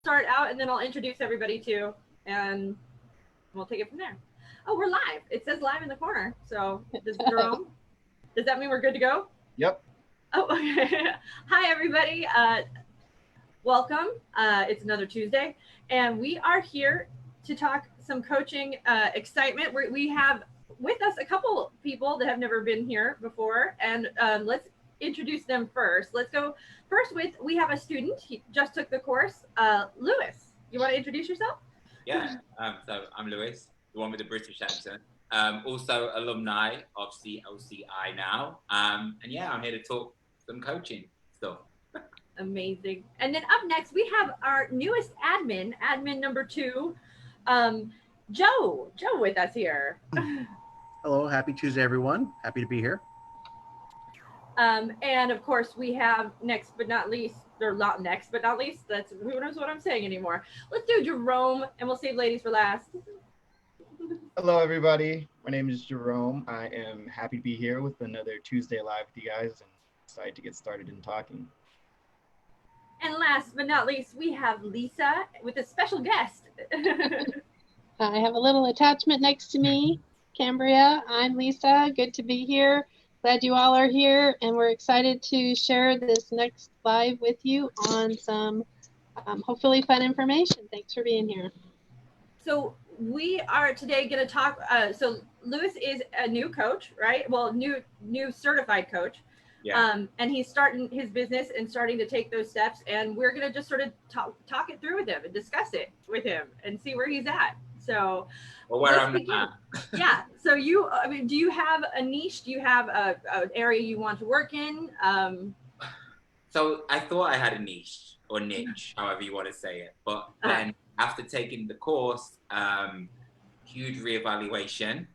start out and then I'll introduce everybody too, and we'll take it from there. Oh, we're live. It says live in the corner. So does Jerome, does that mean we're good to go? Yep. Oh, okay. Hi, everybody. Welcome. It's another Tuesday, and we are here to talk some coaching excitement. We have with us a couple people that have never been here before, and let's introduce them first. Let's go first with, we have a student. He just took the course. Lewis, you want to introduce yourself? Yeah, so I'm Lewis, the one with the British accent. Also alumni of CLCI now. And yeah, I'm here to talk some coaching stuff. Amazing. And then up next, we have our newest admin number 2, Joe with us here. Hello, happy Tuesday, everyone. Happy to be here. And of course, we have next but not least, or not next but not least, that's, who knows what I'm saying anymore. Let's do Jerome, and we'll save ladies for last. Hello, everybody. My name is Jerome. I am happy to be here with another Tuesday Live with you guys and excited to get started in talking. And last but not least, we have Lisa with a special guest. I have a little attachment next to me. Cambria, I'm Lisa. Good to be here. Glad you all are here, and we're excited to share this next live with you on some hopefully fun information. Thanks for being here. So we are today going to talk. So Lewis is a new coach, right? Well, new certified coach. Yeah. And he's starting his business and starting to take those steps. And we're going to just sort of talk it through with him and discuss it with him and see where he's at. So, well, where I'm at. Yeah. So do you have a niche? Do you have an area you want to work in? So I thought I had a niche or niche, however you want to say it. But then after taking the course, huge reevaluation.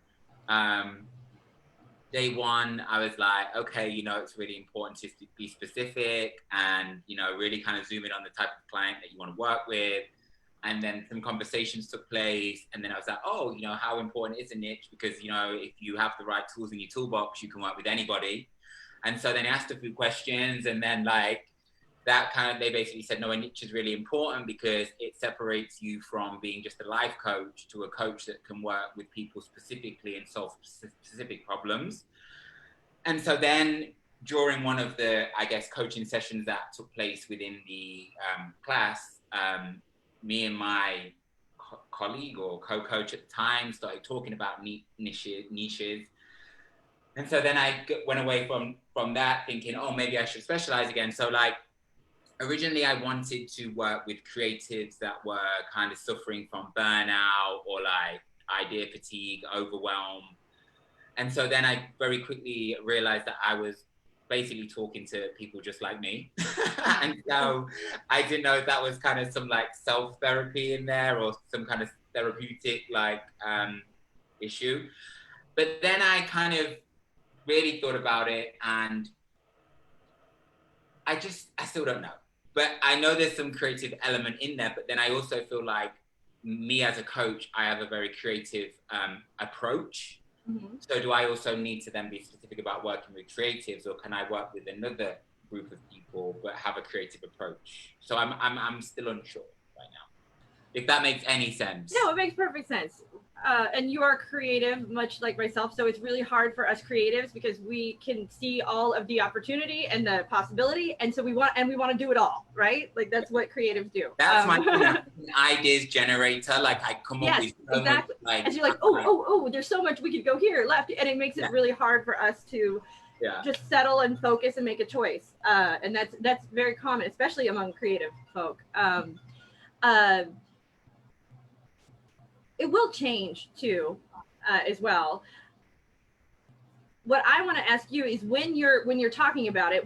Day one, I was like, okay, it's really important to be specific and, really kind of zoom in on the type of client that you want to work with. And then some conversations took place. And then I was like, oh, how important is a niche? Because, if you have the right tools in your toolbox, you can work with anybody. And so then I asked a few questions, and then they basically said, no, a niche is really important because it separates you from being just a life coach to a coach that can work with people specifically and solve specific problems. And so then during one of the, coaching sessions that took place within the class, me and my colleague or co-coach at the time started talking about niches. And so then I went away from that thinking, oh, maybe I should specialize again. So originally I wanted to work with creatives that were kind of suffering from burnout or idea fatigue, overwhelm. And so then I very quickly realized that I was basically talking to people just like me. And so I didn't know if that was kind of some self-therapy in there or some kind of therapeutic issue. But then I kind of really thought about it, and I still don't know. But I know there's some creative element in there, but then I also feel like me as a coach, I have a very creative approach. Mm-hmm. So do I also need to then be specific about working with creatives, or can I work with another group of people but have a creative approach? So I'm still unsure right now, if that makes any sense. No, it makes perfect sense. And you are creative, much like myself. So it's really hard for us creatives because we can see all of the opportunity and the possibility. And so we want to do it all, right? That's what creatives do. That's my ideas generator. I come up with so exactly. much. And you're oh, there's so much we could go here left. And it makes it really hard for us to just settle and focus and make a choice. And that's very common, especially among creative folk. It will change too, as well. What I want to ask you is when you're talking about it,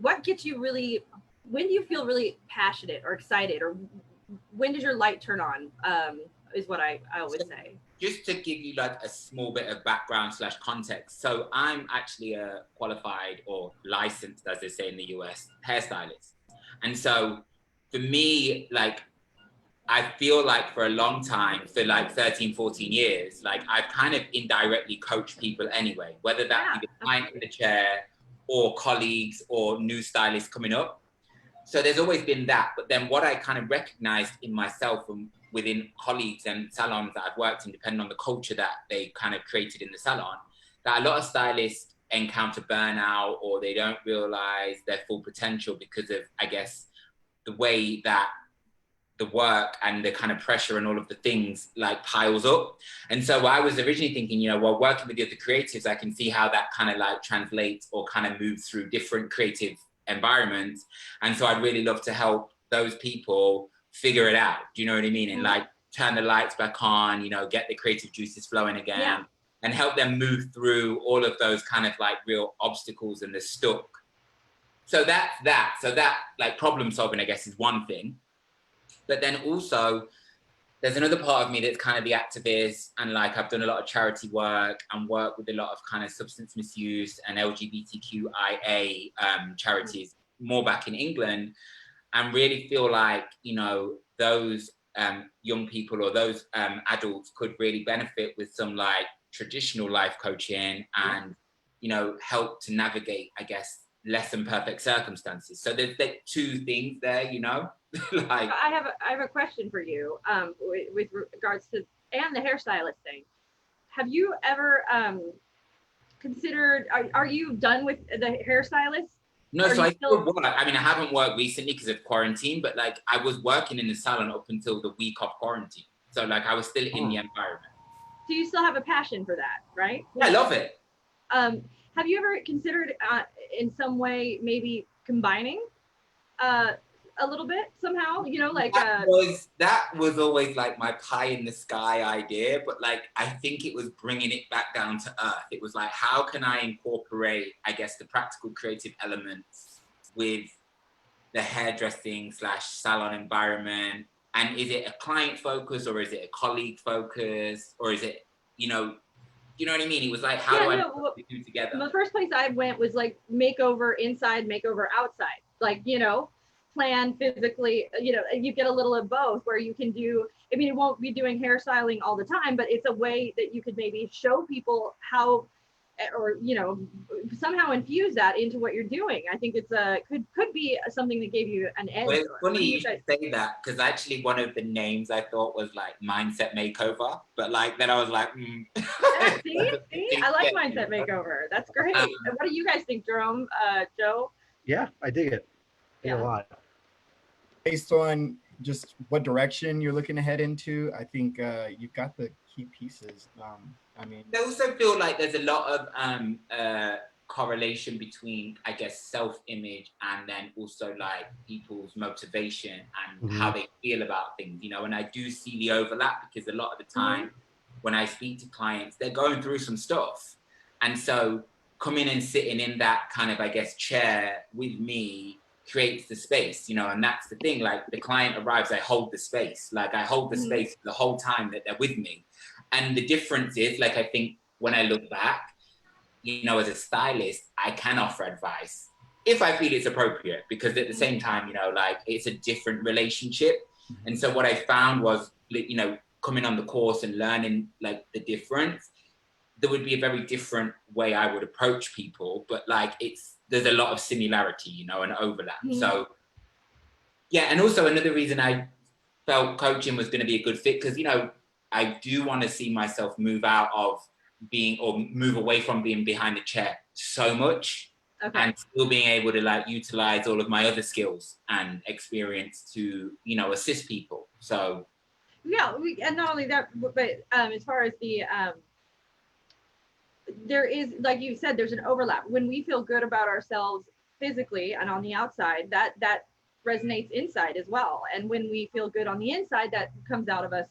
what gets you really, when do you feel really passionate or excited, or when does your light turn on? Is what I always say. Just to give you a small bit of background / context. So I'm actually a qualified or licensed, as they say in the US, hairstylist. And so for me, I feel for a long time, for 13, 14 years, I've kind of indirectly coached people anyway, whether that be the client in the chair or colleagues or new stylists coming up. So there's always been that. But then what I kind of recognized in myself and within colleagues and salons that I've worked in, depending on the culture that they kind of created in the salon, that a lot of stylists encounter burnout, or they don't realize their full potential because of, I guess, the way that the work and the kind of pressure and all of the things like piles up. And so I was originally thinking, you know, well, working with the other creatives, I can see how that kind of like translates or kind of moves through different creative environments. And so I'd really love to help those people figure it out. Do you know what I mean? And like turn the lights back on, you know, get the creative juices flowing again, and help them move through all of those kind of like real obstacles and the stuck. So that like problem solving, I guess, is one thing. But then also there's another part of me that's kind of the activist, and like I've done a lot of charity work and work with a lot of kind of substance misuse and LGBTQIA charities more back in England, and really feel like, you know, those young people or those adults could really benefit with some like traditional life coaching and, you know, help to navigate, I guess, less than perfect circumstances. So there's like two things there, you know. Like I have a question for you with regards to and the hairstylist thing. Have you ever considered? Are you done with the hairstylist? No, so I still work. I mean, I haven't worked recently because of quarantine, but like I was working in the salon up until the week of quarantine. So like I was still in the environment. So you still have a passion for that, right? Yeah, I love it. Have you ever considered in some way maybe combining a little bit somehow, you know, like that was always like my pie in the sky idea, but like I think it was bringing it back down to earth. It was like, how can I incorporate, I guess, the practical creative elements with the hairdressing / salon environment? And is it a client focus, or is it a colleague focus, or is it, you know what I mean? It was like, how do I put the two together? The first place I went was like makeover inside, makeover outside, like, you know, plan physically, you know, you get a little of both where you can do, I mean, it won't be doing hairstyling all the time, but it's a way that you could maybe show people how, or, you know, somehow infuse that into what you're doing. I think it's could be something that gave you an edge. Well, it's funny you should say that, because actually one of the names I thought was like Mindset Makeover, but like then I was like, see, I like Mindset Makeover. That's great. And what do you guys think, Jerome, Joe? Yeah, I dig it. I dig a lot. Based on just what direction you're looking to head into, I think you've got the key pieces. I mean, I also feel like there's a lot of correlation between, I guess, self-image and then also like people's motivation and how they feel about things, you know. And I do see the overlap, because a lot of the time when I speak to clients, they're going through some stuff, and so coming and sitting in that kind of, I guess, chair with me creates the space, you know. And that's the thing, like the client arrives, I hold the space, like I hold the space the whole time that they're with me. And the difference is, like, I think when I look back, you know, as a stylist, I can offer advice if I feel it's appropriate, because at the same time, you know, like it's a different relationship. And so what I found was, you know, coming on the course and learning like the difference, there would be a very different way I would approach people, but like there's a lot of similarity, you know, and overlap. So yeah, and also another reason I felt coaching was going to be a good fit, because, you know, I do want to see myself move out of being, or move away from being behind the chair so much, and still being able to like utilize all of my other skills and experience to, you know, assist people. So yeah, and not only that, but as far as the there is, like you said, there's an overlap. When we feel good about ourselves physically and on the outside, that resonates inside as well. And when we feel good on the inside, that comes out of us.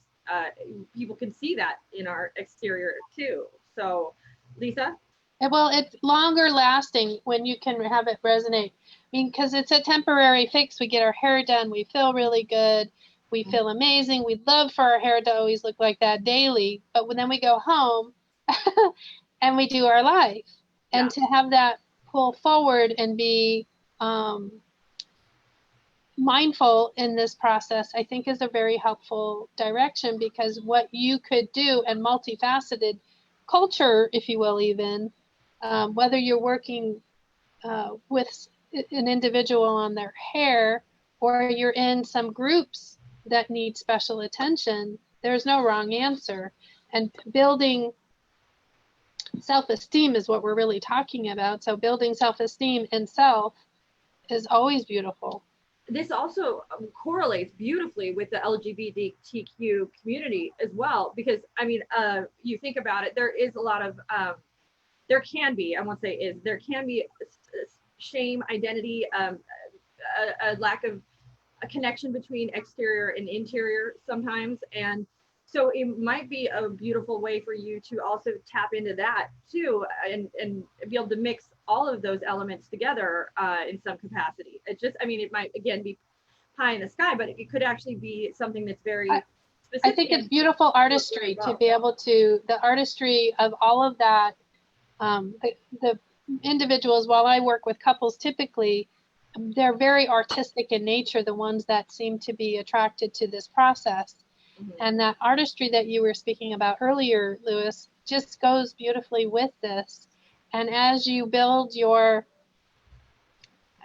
People can see that in our exterior too. So, Lisa? Well, it's longer lasting when you can have it resonate. I mean, because it's a temporary fix. We get our hair done, we feel really good, we feel amazing. We'd love for our hair to always look like that daily, but then we go home and we do our life. And to have that pull forward and be mindful in this process, I think is a very helpful direction, because what you could do, and multifaceted culture, if you will, even whether you're working with an individual on their hair, or you're in some groups that need special attention, there's no wrong answer. And building self-esteem is what we're really talking about. So building self-esteem in self is always beautiful. This also correlates beautifully with the LGBTQ community as well, because I mean, you think about it, there is a lot of, there can be, I won't say is, there can be shame, identity, a lack of a connection between exterior and interior sometimes. And so it might be a beautiful way for you to also tap into that too, and be able to mix all of those elements together in some capacity. It just, I mean, it might again be pie in the sky, but it could actually be something that's very specific. I think it's beautiful artistry to be able to, the artistry of all of that. The individuals, while I work with couples, typically they're very artistic in nature, the ones that seem to be attracted to this process. Mm-hmm. And that artistry that you were speaking about earlier, Lewis, just goes beautifully with this. And as you build your,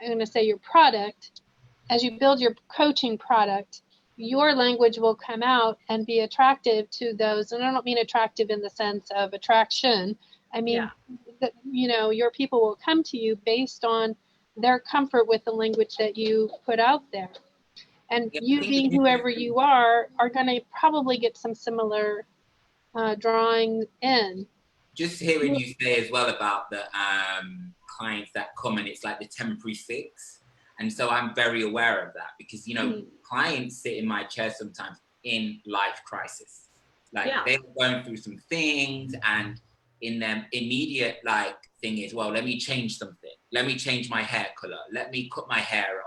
I'm going to say your product, as you build your coaching product, your language will come out and be attractive to those. And I don't mean attractive in the sense of attraction. I mean, that, you know, your people will come to you based on their comfort with the language that you put out there. And you being whoever you are going to probably get some similar drawing in. Just hearing you say as well about the clients that come and it's like the temporary fix. And so I'm very aware of that because, you know, clients sit in my chair sometimes in life crisis. Like they're going through some things and in their immediate like thing is, well, let me change something. Let me change my hair color. Let me cut my hair off.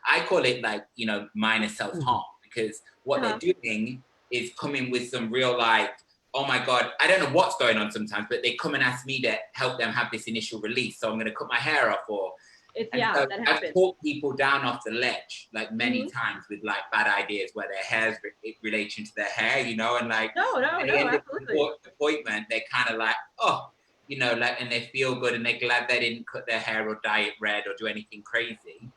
I call it like, you know, minor self-harm because what they're doing is coming with some real like, oh my God, I don't know what's going on sometimes, but they come and ask me to help them have this initial release. So I'm going to cut my hair off or that happens. I've talked people down off the ledge like many times with like bad ideas where their hair's relation to their hair, you know, and like at the end absolutely. of the appointment, they're kind of like, oh, you know, like, and they feel good and they're glad they didn't cut their hair or dye it red or do anything crazy.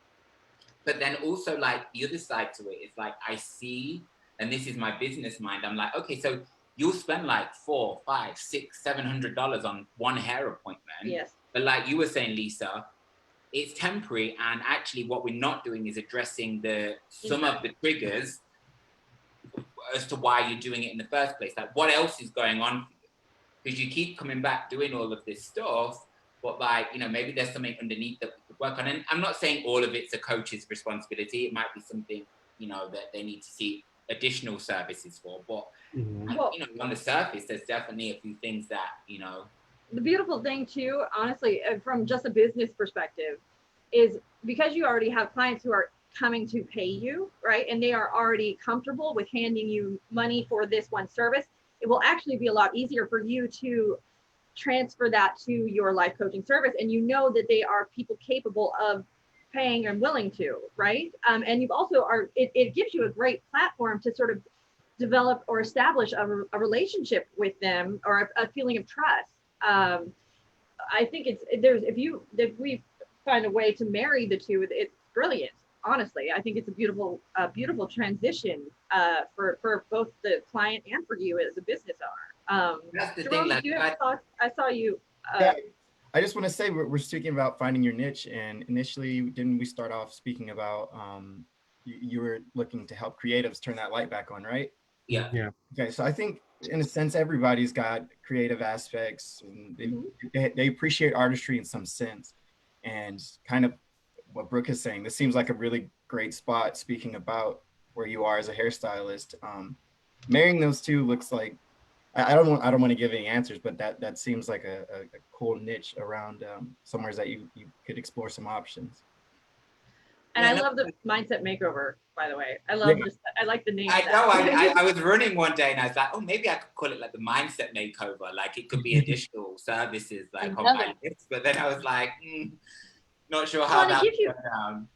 But then also like the other side to it is like, I see, and this is my business mind. I'm like, okay, so you'll spend like $400, $500, $600, $700 on one hair appointment. Yes. But like you were saying, Lisa, it's temporary. And actually what we're not doing is addressing some of the triggers as to why you're doing it in the first place. Like what else is going on? Because you keep coming back doing all of this stuff, but like, you know, maybe there's something underneath that we could work on. And I'm not saying all of it's a coach's responsibility. It might be something, you know, that they need to see additional services for. But, you know, on the surface, there's definitely a few things that, you know. The beautiful thing too, honestly, from just a business perspective, is because you already have clients who are coming to pay you, right? And they are already comfortable with handing you money for this one service. It will actually be a lot easier for you to transfer that to your life coaching service. And you know that they are people capable of paying and willing to, right? And you've also it gives you a great platform to sort of develop or establish a relationship with them or a feeling of trust. I think if we find a way to marry the two, it's brilliant. Honestly, I think it's a beautiful transition for both the client and for you as a business owner. That's the Jerome, thing. Like, do you have thoughts? I saw you. I just want to say we're speaking about finding your niche, and initially, didn't we start off speaking about you were looking to help creatives turn that light back on, right? Yeah. Okay, so I think in a sense everybody's got creative aspects, and they appreciate artistry in some sense, and kind of what Brooke is saying. This seems like a really great spot. Speaking about where you are as a hairstylist, marrying those two looks like. I don't want to give any answers, but that seems like a cool niche around somewhere that you could explore some options. And I love the mindset makeover, by the way. I like the name. I know. I was running one day and I was like, oh, maybe I could call it like the mindset makeover. Like it could be additional services like on my list. But then I was like, not sure how that would go down.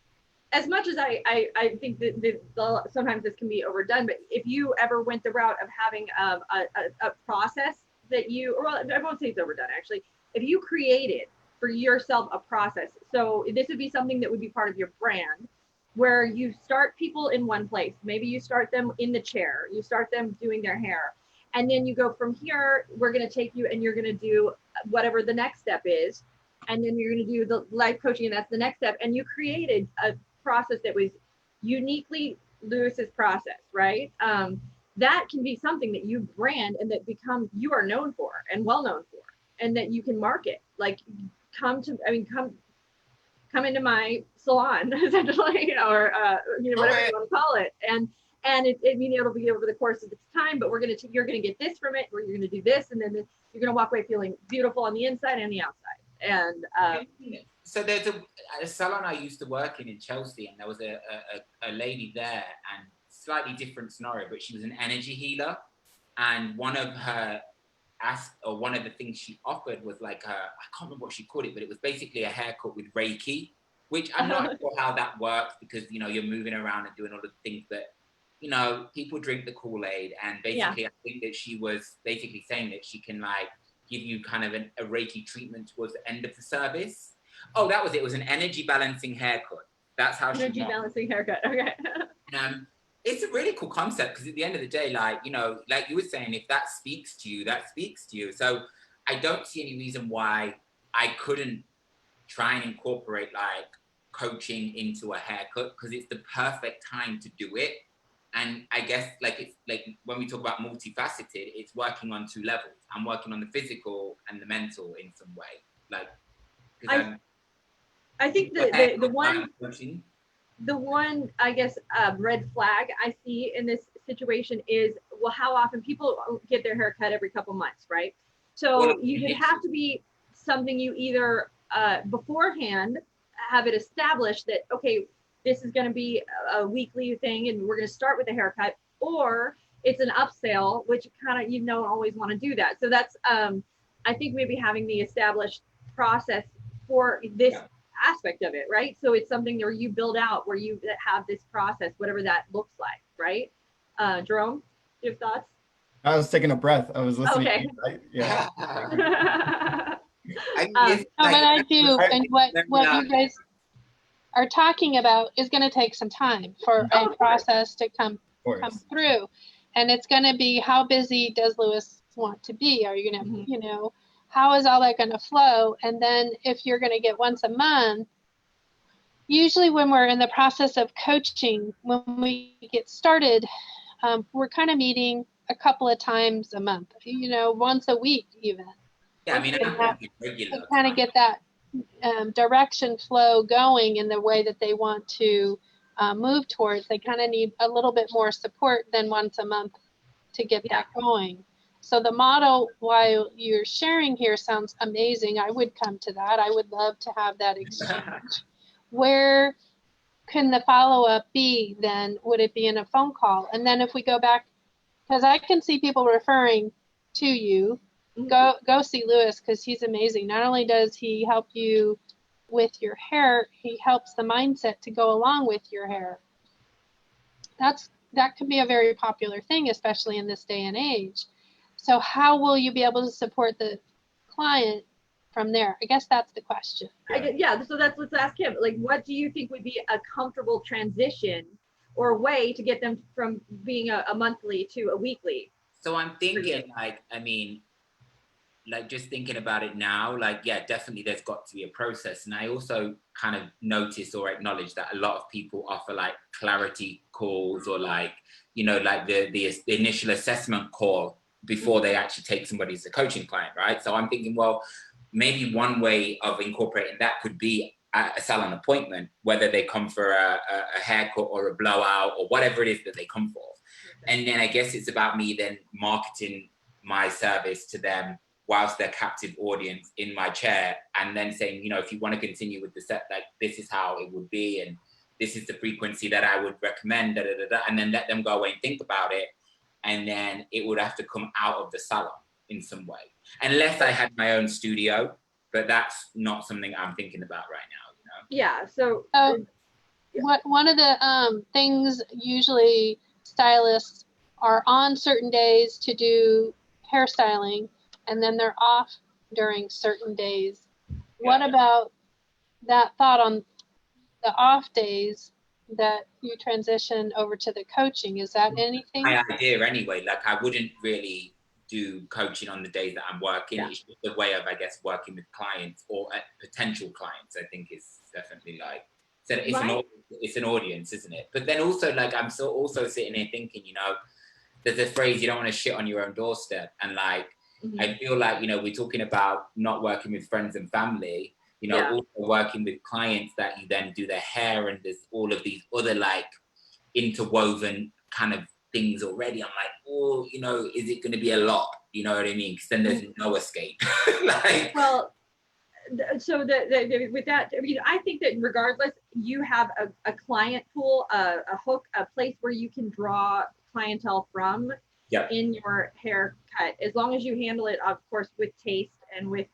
As much as I think that sometimes this can be overdone, but if you ever went the route of having a process that I won't say it's overdone actually, if you created for yourself a process. So this would be something that would be part of your brand, where you start people in one place. Maybe you start them in the chair, you start them doing their hair, and then you go from here, we're going to take you and you're going to do whatever the next step is. And then you're going to do the life coaching, and that's the next step. And you created a process that was uniquely Lewis's process, right? That can be something that you brand and that you are known for and well known for, and that you can market. Like, come into my salon, essentially, or whatever you want to call it. And it'll be over the course of its time, but you're gonna get this from it, or you're gonna do this, and then you're gonna walk away feeling beautiful on the inside and the outside. And so there's a salon I used to work in Chelsea, and there was a lady there, and slightly different scenario, but she was an energy healer, and one of the things she offered was like I can't remember what she called it, but it was basically a haircut with Reiki, which I'm not sure how that works, because you're moving around and doing all the things, but people drink the Kool-Aid, and basically I think that she was basically saying that she can like give you kind of a Reiki treatment towards the end of the service. Oh, that was it. It was an energy balancing haircut. That's how energy balancing haircut. Okay. It's a really cool concept, because at the end of the day, like you were saying, if that speaks to you, that speaks to you. So I don't see any reason why I couldn't try and incorporate like coaching into a haircut, because it's the perfect time to do it. And I guess it's like when we talk about multifaceted, it's working on two levels. I'm working on the physical and the mental in some way. Like, I think the one, I guess, red flag I see in this situation is, well, how often people get their hair cut every couple months, right? So you'd have to be something you either beforehand have it established that, okay, this is going to be a weekly thing and we're going to start with a haircut, or it's an upsell, which kind of, always want to do that. So that's, I think maybe having the established process for this aspect of it, right? So it's something where you build out, where you have this process, whatever that looks like, right? Jerome, do you have thoughts? I was taking a breath. I was listening. Okay. Yeah. But I do, and what you guys are talking about is going to take some time for a process to come through, and it's going to be, how busy does Lewis want to be? Are you going to, how is all that going to flow? And then if you're going to get once a month, usually when we're in the process of coaching, when we get started, we're kind of meeting a couple of times a month, once a week even. Yeah, I mean, kind of get that direction flow going in the way that they want to move towards. They kind of need a little bit more support than once a month to get that going. So the model, while you're sharing here, sounds amazing. I would come to that. I would love to have that exchange. Where can the follow-up be then? Would it be in a phone call? And then if we go back, because I can see people referring to you, go see Lewis, because he's amazing. Not only does he help you with your hair, he helps the mindset to go along with your hair. That can be a very popular thing, especially in this day and age. So how will you be able to support the client from there? I guess that's the question. So let's ask him. Like, what do you think would be a comfortable transition or way to get them from being a monthly to a weekly? So I'm thinking, just thinking about it now, definitely there's got to be a process. And I also kind of notice or acknowledge that a lot of people offer like clarity calls, or the initial assessment call before they actually take somebody as a coaching client, right? So I'm thinking, well, maybe one way of incorporating that could be a salon appointment, whether they come for a haircut or a blowout or whatever it is that they come for. And then I guess it's about me then marketing my service to them whilst their captive audience in my chair, and then saying, if you want to continue with the set, this is how it would be, and this is the frequency that I would recommend, and then let them go away and think about it. And then it would have to come out of the salon in some way, unless I had my own studio, but that's not something I'm thinking about right now, Yeah, so one of the things usually stylists are on certain days to do hairstyling, and then they're off during certain days what about that thought on the off days that you transition over to the coaching? Is that anything? My idea anyway, like I wouldn't really do coaching on the days that I'm working. Yeah. It's just a way of, I guess, working with clients or potential clients. I think is definitely like, so it's an audience, isn't it? But then also, like, I'm also sitting here thinking, you know, there's a phrase, you don't want to shit on your own doorstep. And like, I feel like, you know, we're talking about not working with friends and family, you know, also working with clients that you then do their hair, and there's all of these other like interwoven kind of things already. I'm like, oh, you know, is it going to be a lot? You know what I mean? Because then there's no escape. Like, well, so with that, I mean, I think that regardless, you have a client pool, a hook, a place where you can draw clientele from in your haircut, as long as you handle it, of course, with taste and with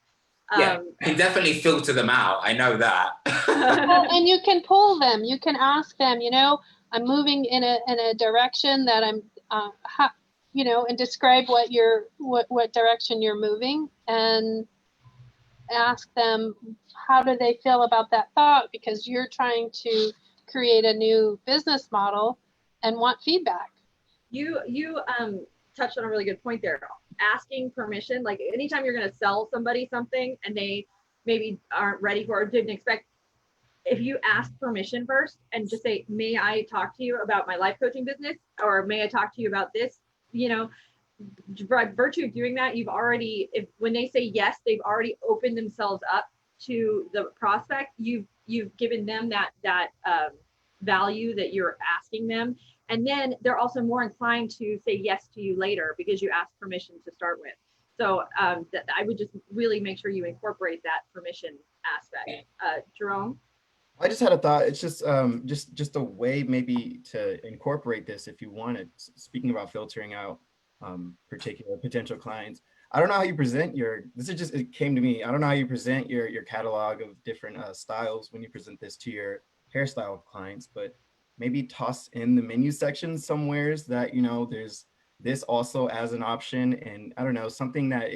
you can definitely filter them out. I know that. Well, and you can pull them. You can ask them, you know, I'm moving in a direction that I'm, you know, and describe what direction you're moving, and ask them how do they feel about that thought, because you're trying to create a new business model and want feedback. You touched on a really good point there. Asking permission, like anytime you're going to sell somebody something and they maybe aren't ready for it or didn't expect, if you ask permission first and just say, may I talk to you about my life coaching business, or may I talk to you about this, you know, by virtue of doing that, you've already, when they say yes, they've already opened themselves up to the prospect. You've given them that value that you're asking them. And then they're also more inclined to say yes to you later because you asked permission to start with. So I would just really make sure you incorporate that permission aspect. Jerome? I just had a thought. It's just a way maybe to incorporate this if you wanted. Speaking about filtering out particular potential clients, I don't know how you present it came to me. I don't know how you present your catalog of different styles when you present this to your hairstyle clients, but maybe toss in the menu section somewheres that, you know, there's this also as an option, and I don't know, something that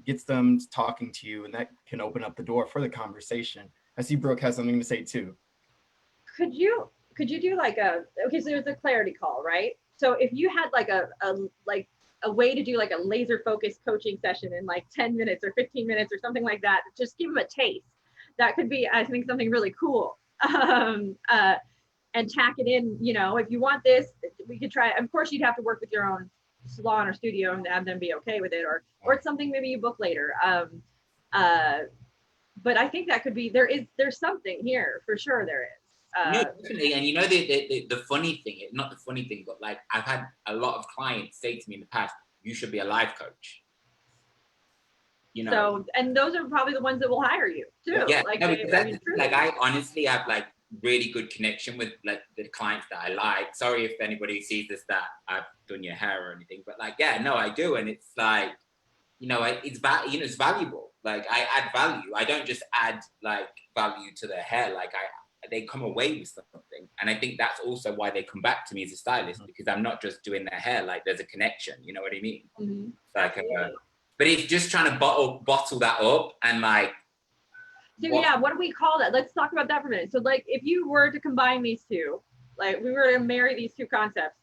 gets them talking to you, and that can open up the door for the conversation. I see Brooke has something to say too. Could you do like so there's a clarity call, right? So if you had like a way to do like a laser focused coaching session in like 10 minutes or 15 minutes or something like that, just give them a taste. That could be, I think, something really cool. And tack it in, you know, if you want this, we could try. Of course, you'd have to work with your own salon or studio and have them be okay with it, or it's something maybe you book later. But I think that could be, there's something here for sure. There is. No, definitely. And you know, the funny thing, not the funny thing, but like I've had a lot of clients say to me in the past, you should be a life coach. You know. So, and those are probably the ones that will hire you too. Yeah, like, no, like I honestly have like really good connection with like the clients that I like. Sorry if anybody sees this that I've done your hair or anything, but like, yeah, no, I do. And it's like, you know, it's valuable. Like I add value. I don't just add like value to their hair. Like they come away with something. And I think that's also why they come back to me as a stylist, because I'm not just doing their hair. Like there's a connection, you know what I mean? Mm-hmm. Like, but it's just trying to bottle that up and like, so what do we call that? Let's talk about that for a minute. So like, if you were to combine these two, like we were to marry these two concepts,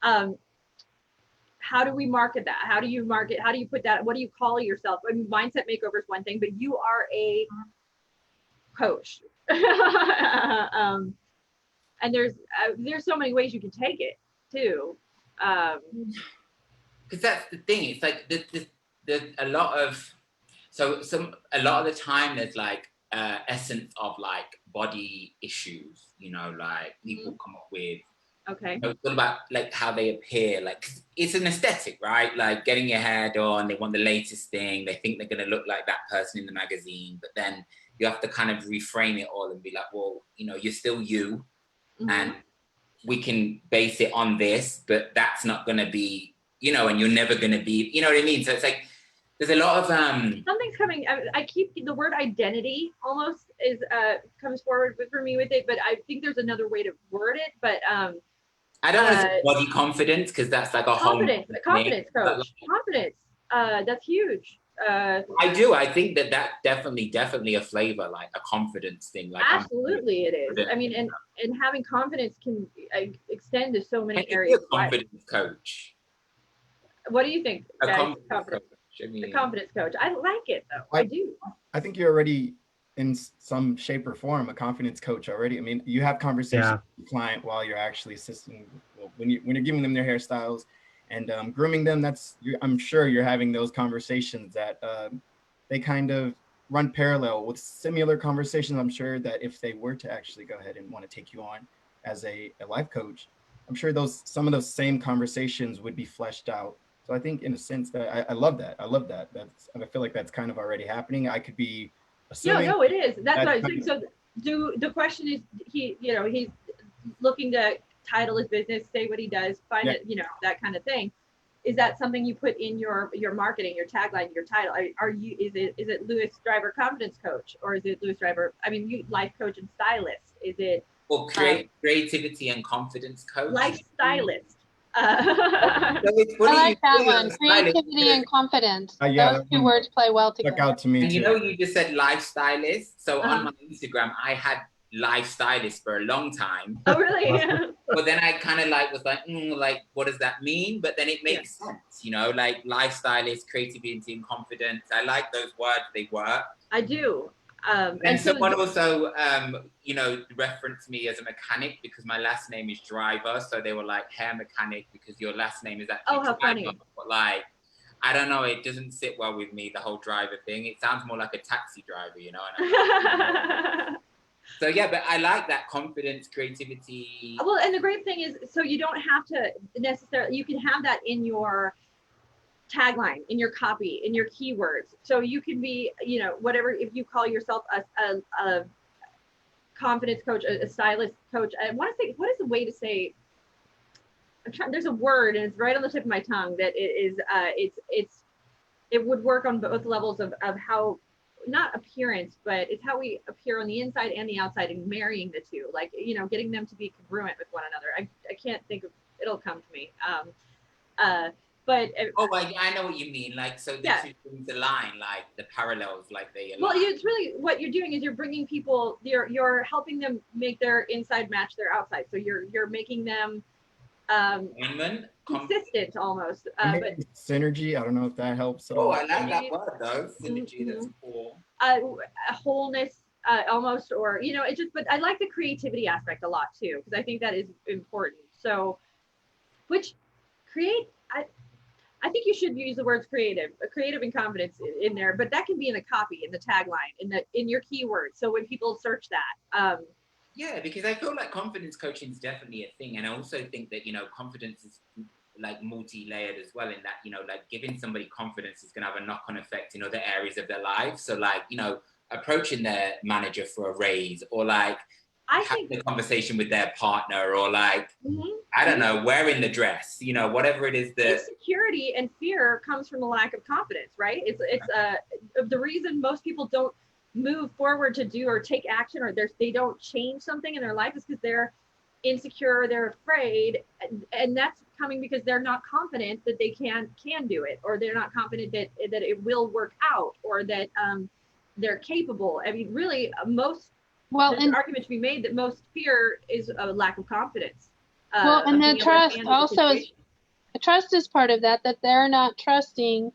how do we market that? How do you market? How do you put that? What do you call yourself? I mean, mindset makeover is one thing, but you are a coach. And there's so many ways you can take it too. Because that's the thing. It's like there's a lot of the time there's like essence of like body issues, you know, like people come up with. Okay. You know, it's all about like how they appear. Like it's an aesthetic, right? Like getting your hair done, they want the latest thing. They think they're gonna look like that person in the magazine, but then you have to kind of reframe it all and be like, well, you know, you're still you, and we can base it on this, but that's not gonna be, you know, and you're never gonna be, you know what I mean? So it's like there's a lot of something's coming. I keep the word identity almost is comes forward for me with it, but I think there's another way to word it. But I don't want to say body confidence, because that's like a confidence coach. Confidence. That's huge. I do. I think that definitely a flavor, like a confidence thing. Like absolutely, it is. I mean, and having confidence can extend to so many can you be areas. a confidence coach? What do you think, A guys? confidence Confidence. coach. I mean, The confidence coach. I like it though. I do. I think you're already in some shape or form a confidence coach already. I mean, you have conversations with the client while you're actually assisting, when you're giving them their hairstyles and grooming them. I'm sure you're having those conversations that they kind of run parallel with similar conversations. I'm sure that if they were to actually go ahead and want to take you on as a life coach, I'm sure some of those same conversations would be fleshed out. So I think in a sense that I love that. I love that. I feel like that's kind of already happening. I could be assuming. No, it is. That's what I was saying. So the question is, he's looking to title his business, say what he does, find it, that kind of thing. Is that something you put in your marketing, your tagline, your title? Is it Lewis Driver Confidence Coach, or is it Lewis Driver? I mean, you life coach and stylist. Is it? Or creativity and confidence coach. Life stylist. I like that one. Creativity and confidence. Those two words play well together. Stuck out to me and too. You just said lifestylist. So on my Instagram, I had lifestylist for a long time. Oh, really? But then I kind of was like, what does that mean? But then it makes sense, like lifestylist, creativity and confidence. I like those words. They work. I do. And someone also, referenced me as a mechanic because my last name is Driver. So they were like, hair mechanic because your last name is actually How funny. But I don't know, it doesn't sit well with me, the whole driver thing. It sounds more like a taxi driver, So yeah, but I like that confidence, creativity. Well, and the great thing is, so you don't have to necessarily, you can have that in your tagline, in your copy, in your keywords. So you can be, whatever, if you call yourself a confidence coach, a stylist coach, I want to say, what is the way to say, there's a word and it's right on the tip of my tongue that it would work on both levels of how, not appearance, but it's how we appear on the inside and the outside and marrying the two, like, getting them to be congruent with one another. I can't think of, it'll come to me. But I know what you mean. Like, so the two things align, like the parallels, like they align. Well, it's really what you're doing is you're bringing people, you're helping them make their inside match their outside. So you're making them consistent almost. But synergy, I don't know if that helps at all. all. I like that word though. Synergy, that's cool. A wholeness, almost, or it just. But I like the creativity aspect a lot too, because I think that is important. So, I think you should use the words creative and confidence in there, but that can be in the copy, in the tagline, in your keywords. So when people search that. Yeah, because I feel like confidence coaching is definitely a thing. And I also think that, confidence is like multi-layered as well, in that, like giving somebody confidence is going to have a knock-on effect in other areas of their life. So like, approaching their manager for a raise, or like having a conversation with their partner, or like, I don't know, wearing the dress, whatever it is that. Insecurity and fear comes from a lack of confidence, right? It's the reason most people don't move forward to do or take action, or they don't change something in their life, is because they're insecure, they're afraid, and that's coming because they're not confident that they can do it, or they're not confident that it will work out, or that they're capable. I mean, really, there's an argument to be made that most fear is a lack of confidence. And the trust also is, the trust is part of that they're not trusting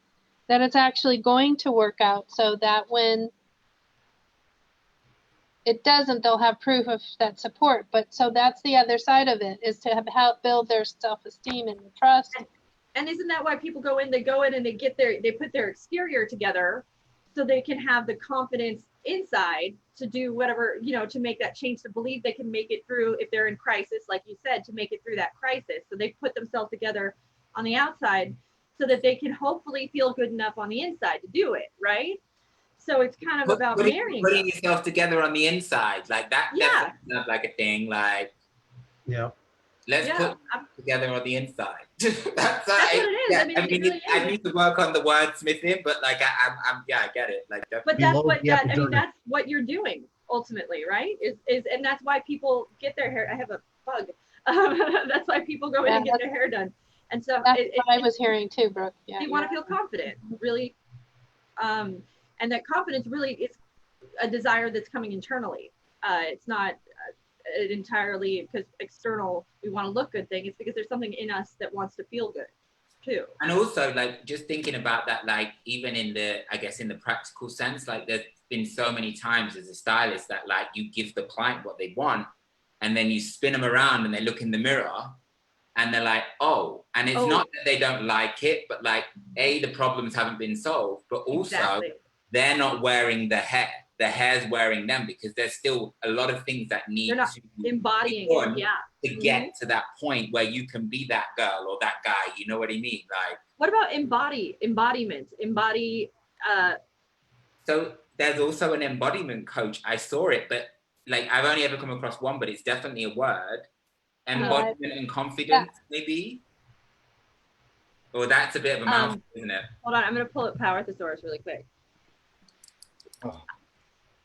that it's actually going to work out, so that when it doesn't, they'll have proof of that support. But so that's the other side of it, is to help build their self-esteem and trust. And isn't that why people go in and they put their exterior together so they can have the confidence inside to do whatever, to make that change, to believe they can make it through if they're in crisis, like you said, to make it through that crisis. So they put themselves together on the outside so that they can hopefully feel good enough on the inside to do it, right? So it's kind of about marrying. Putting yourself together on the inside, like that. Yeah. That's like a thing, like. Yeah. Let's put together on the inside. that's what it is. Yeah, I mean, really I need to work on the wordsmithing, but like I get it. Like definitely. But that's what you're doing ultimately, right? Is and that's why people get their hair. I have a bug. That's why people go in and get their hair done. And so that's what I was hearing too, Brooke. Yeah. You want to feel confident, really. And that confidence really is a desire that's coming internally. It's not entirely because external, we want to look good thing. It's because there's something in us that wants to feel good too. And also, like, just thinking about that, like, even in the, I guess, in the practical sense, like, there's been so many times as a stylist that, like, you give the client what they want, and then you spin them around and they look in the mirror and they're like, oh, and it's not that they don't like it, but like, A, the problems haven't been solved, but also they're not wearing the hair. The hair's wearing them because there's still a lot of things that need to embodying it, to get to that point where you can be that girl or that guy. You know what I mean? Like, what about embodiment? So there's also an embodiment coach. I saw it, but like I've only ever come across one, but it's definitely a word. Embodiment and confidence, maybe. Or that's a bit of a mouthful, isn't it? Hold on, I'm gonna pull up Power Thesaurus really quick. Oh.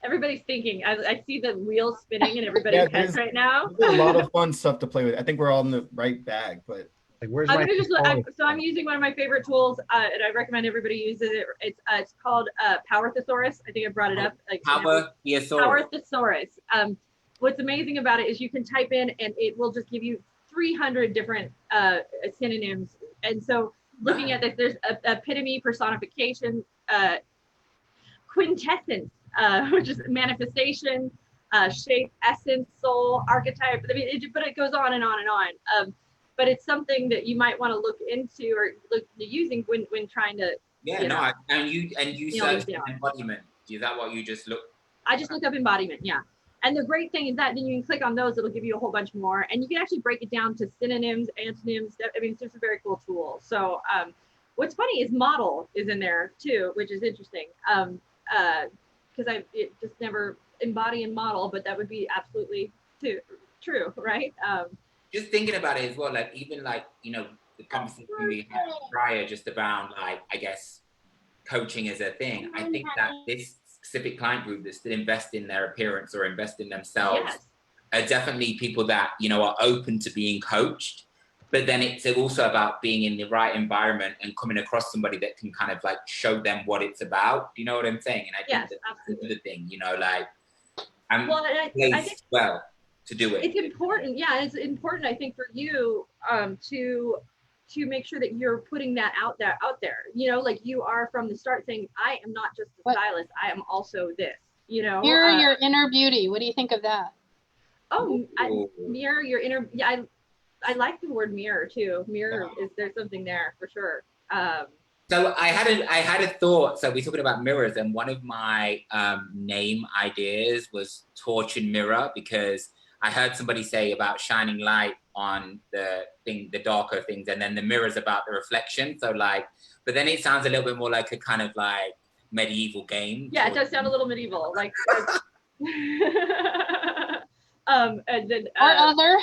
Everybody's thinking. I see the wheels spinning in everybody's heads right now. There's a lot of fun stuff to play with. I think we're all in the right bag, but Like, where's I'm my gonna just I'm using one of my favorite tools, and I recommend everybody uses it. It's called Power Thesaurus. I think I brought it up. Like Power Thesaurus. What's amazing about it is you can type in and it will just give you 300 different synonyms. And so looking at this, there's epitome, personification, quintessence, which is manifestation, shape, essence, soul, archetype. I mean, but it goes on and on and on. But it's something that you might want to look into or look using when trying to. And you search embodiment. Is that what you just look? I just look up embodiment. Yeah. And the great thing is that then you can click on those, it'll give you a whole bunch more. And you can actually break it doon to synonyms, antonyms. I mean, it's just a very cool tool. So what's funny is model is in there too, which is interesting. Because it just never embody and model, but that would be absolutely true, right? Just thinking about it as well, like even like, you know, the conversation we had prior just around like, I guess, coaching as a thing. I think that this specific client group that still invest in their appearance or invest in themselves are definitely people that, you know, are open to being coached. But then it's also about being in the right environment and coming across somebody that can kind of like show them what it's about. Do you know what I'm saying? And I think that's the thing, you know, like I'm placed well to do it. It's important. Yeah, it's important, I think, for you to make sure that you're putting that out there. You know, like you are from the start saying, I am not just a stylist, I am also this, you know. Mirror your inner beauty. What do you think of that? Mirror your inner, I like the word mirror too. Mirror there's something there for sure. So I had a thought. So we're talking about mirrors, and one of my name ideas was torch and mirror, because I heard somebody say about shining light on the darker things, and then the mirror's about the reflection. So like, but then it sounds a little bit more like a kind of like medieval game. Yeah, it does sound a little medieval, like. And then or other.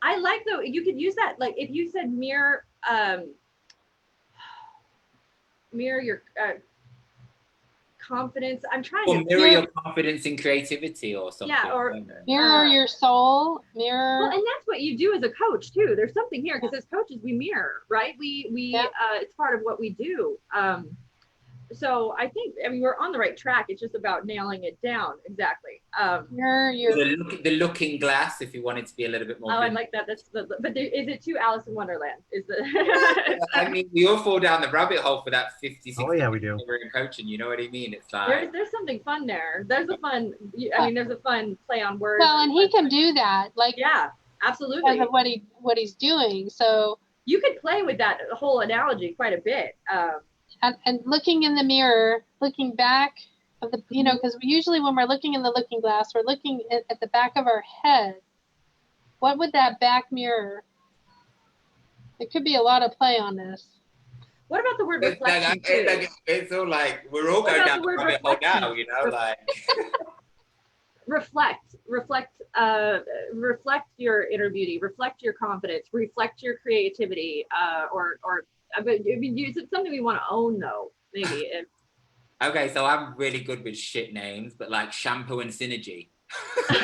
I like though, you could use that, like if you said mirror your confidence. I'm trying to mirror your confidence and creativity or something. Yeah, or mirror your soul. Mirror. Well, and that's what you do as a coach too. There's something here because as coaches we mirror, right? We it's part of what we do. So I think, I mean, we're on the right track. It's just about nailing it down. Exactly. The looking glass, if you wanted to be a little bit more. Oh, I like that. Is it too Alice in Wonderland? I mean, we all fall down the rabbit hole for that 50, 60 we do. We're in coaching, you know what I mean? It's like. There's something fun there. There's a fun play on words. Well, and he can do that. Like, yeah, absolutely. Because of what he's doing. So you could play with that whole analogy quite a bit. And looking in the mirror, looking back of the, you know, because usually when we're looking in the looking glass, we're looking at the back of our head. What would that back mirror? There could be a lot of play on this. What about the word reflection? It's all like, we're all going down the rabbit hole now, you know, like. Reflect your inner beauty, reflect your confidence, reflect your creativity, I mean, it's something we want to own, though, maybe. Okay, so I'm really good with shit names, but like shampoo and synergy. But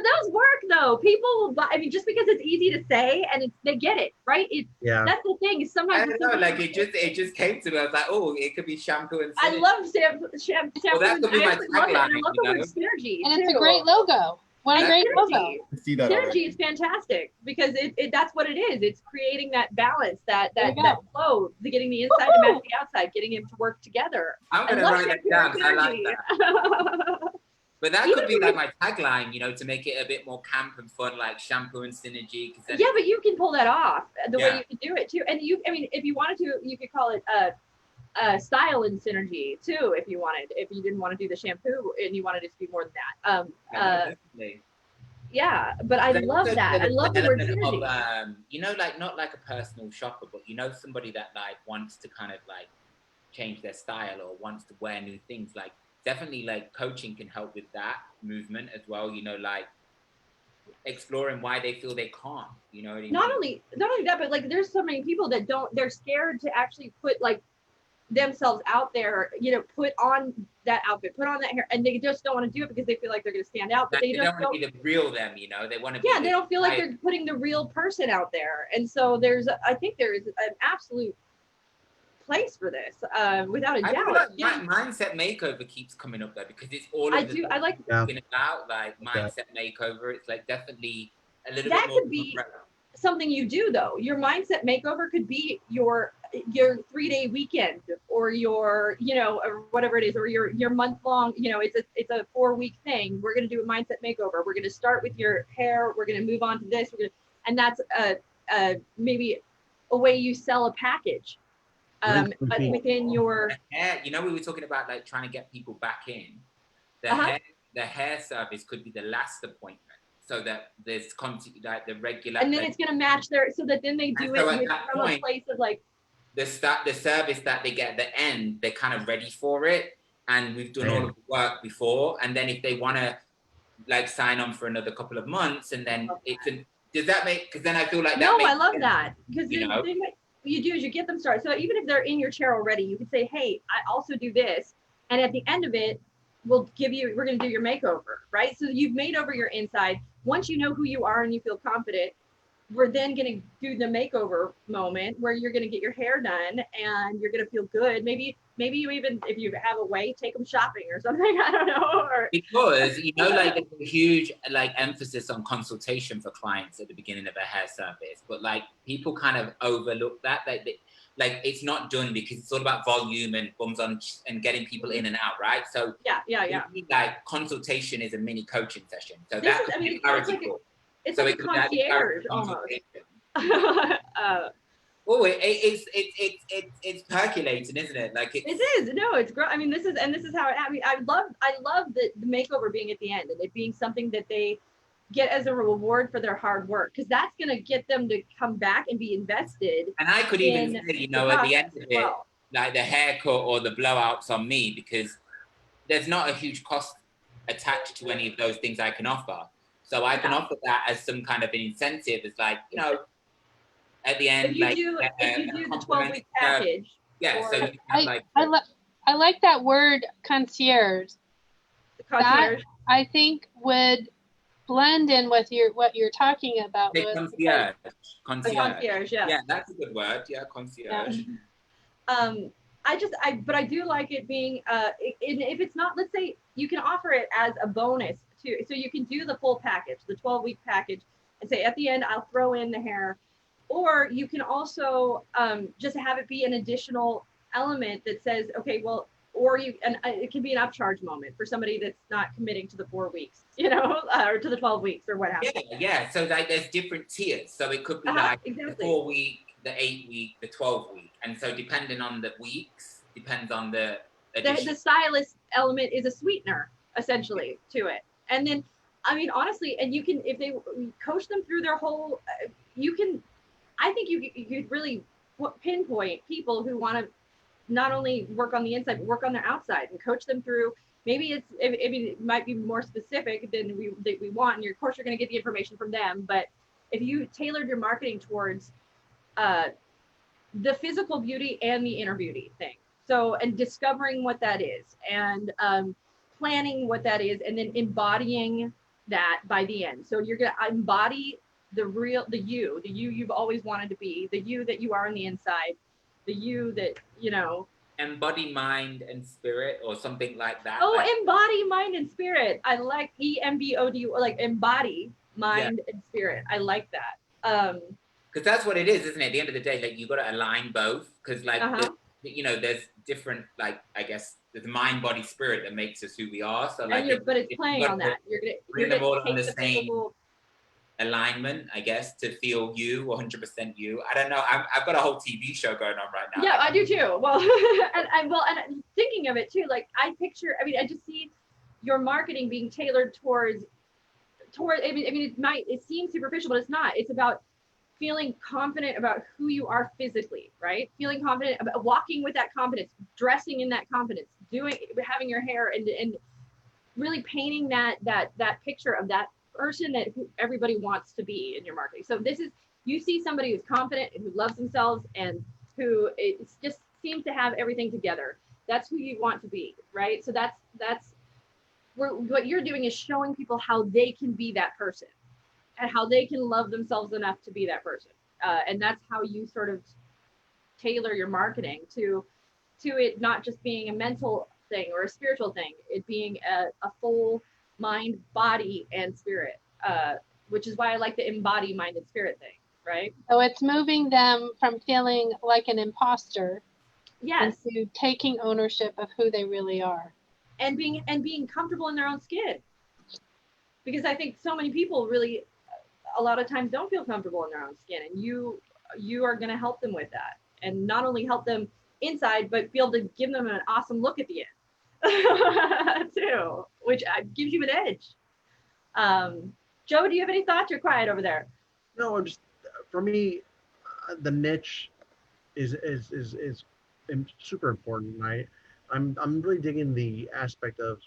those work though. People will buy, I mean, just because it's easy to say and they get it, right? That's the thing. Sometimes I don't know, like it just came to me. I was like, oh, it could be shampoo and I synergy. love shampoo. Well, that could be my tagline, I love the word synergy. And it's a too. great logo. What a great logo. See that Synergy already. is fantastic because that's what it is. It's creating that balance, that flow, getting the inside to match the outside, getting them to work together. I'm gonna write that down. I like that. But that could be like my tagline, you know, to make it a bit more camp and fun, like shampoo and synergy. Yeah, but you can pull that off the way you can do it too. And I mean, if you wanted to, you could call it style and synergy too, if you wanted. If you didn't want to do the shampoo and you wanted it to be more than that. Definitely. Yeah, but I love that. I love the word synergy. Of, you know, like not like a personal shopper, but you know, somebody that like wants to kind of like change their style or wants to wear new things. Like definitely, like coaching can help with that movement as well. You know, like exploring why they feel they can't. You know what I mean? Not only that, but like there's so many people that don't. They're scared to actually put like themselves out there, you know, put on that outfit, put on that hair, and they just don't want to do it because they feel like they're going to stand out, but they don't want to be the real them, you know. They want to be they don't feel like they're putting the real person out there. And so I think there is an absolute place for this, without a doubt. Feel like mindset makeover keeps coming up there because it's all of I like about like mindset makeover. It's like definitely a little that bit more could be something you do though. Your mindset makeover could be your 3-day weekend or your, you know, or whatever it is, or your month-long, you know, it's a 4-week thing. We're going to do a mindset makeover. We're going to start with your hair. We're going to move on to this. And that's maybe a way you sell a package. But within your hair, you know, we were talking about like trying to get people back in. The hair service could be the last appointment, so that there's like the regular. And then it's going to match so that then they do it from a place of like the service that they get at the end. They're kind of ready for it, and we've done all of the work before. And then if they want to like sign on for another couple of months, and then does that make? Because then I feel like I love that because you do is you get them started. So even if they're in your chair already, you can say, hey, I also do this. And at the end of it, we're going to do your makeover, right? So you've made over your inside. Once you know who you are and you feel confident, we're then going to do the makeover moment where you're going to get your hair done and you're going to feel good. Maybe you even, if you have a way, take them shopping or something. I don't know. Because, you know, like there's a huge like emphasis on consultation for clients at the beginning of a hair service, but like people kind of overlook that. Like it's not done because it's all about volume and bums on and getting people in and out, right? So like consultation is a mini coaching session. So it's like a concierge almost. It's percolating, isn't it? Like it is. No, it's great. I mean, this is how it happened. I love the makeover being at the end and it being something that they get as a reward for their hard work, because that's going to get them to come back and be invested. And I could even say, you know, at the end of it, like the haircut or the blowouts on me, because there's not a huge cost attached to any of those things I can offer. So I can offer that as some kind of an incentive. It's like, you know, at the end, if you do the 12-week package. So I like that word concierge. The concierge. That, I think would blend in with what you're talking about. Concierge. Concierge, yeah. Yeah, that's a good word. Yeah, concierge. Yeah. But I do like it being, if it's not, let's say you can offer it as a bonus too. So you can do the full package, the 12-week package, and say at the end, I'll throw in the hair. Or you can also just have it be an additional element that says, okay, well, it can be an upcharge moment for somebody that's not committing to the 4 weeks, you know, or to the 12 weeks or what have you. Yeah. So like there's different tiers. So it could be the 4 week, the 8 week, the 12 week. And so depending on the weeks, depends on the stylist element is a sweetener essentially to it. And then, I mean, honestly, and you can, if they coach them through their whole, I think you could really pinpoint people who want to not only work on the inside, but work on their outside and coach them through. Maybe it might be more specific than we want. And of course, you're going to get the information from them. But if you tailored your marketing towards the physical beauty and the inner beauty thing, so, and discovering what that is and planning what that is, and then embodying that by the end. So you're going to embody the you you've always wanted to be, the you that you are on the inside, the you that, you know. Embody mind and spirit or something like that. Oh, like, embody mind and spirit. I like EMBOD, like embody mind and spirit. I like that. Because that's what it is, isn't it? At the end of the day, like you got to align both. Because like, you know, there's different, like, I guess there's mind, body, spirit that makes us who we are. So like, but it's playing on that. You're gonna all on take the the same physical alignment, I guess, to feel you 100% you. I don't know. I've got a whole TV show going on right now. Yeah, I do too. Well, and thinking of it too, like I just see your marketing being tailored towards. I mean, it seems superficial, but it's not. It's about feeling confident about who you are physically, right? Feeling confident about walking with that confidence, dressing in that confidence, having your hair and really painting that picture of that person that everybody wants to be in your marketing. So you see somebody who's confident and who loves themselves and who just seems to have everything together. That's who you want to be, right? So that's what you're doing is showing people how they can be that person and how they can love themselves enough to be that person. And that's how you sort of tailor your marketing to it not just being a mental thing or a spiritual thing, it being a full mind, body, and spirit, which is why I like the embody mind and spirit thing, right? So it's moving them from feeling like an imposter, yes, into taking ownership of who they really are. And being comfortable in their own skin. Because I think so many people really, a lot of times, don't feel comfortable in their own skin, and you are going to help them with that, and not only help them inside, but be able to give them an awesome look at the end too, which gives you an edge. Joe, do you have any thoughts? You're quiet over there. No, just for me, the niche is super important. I'm really digging the aspect of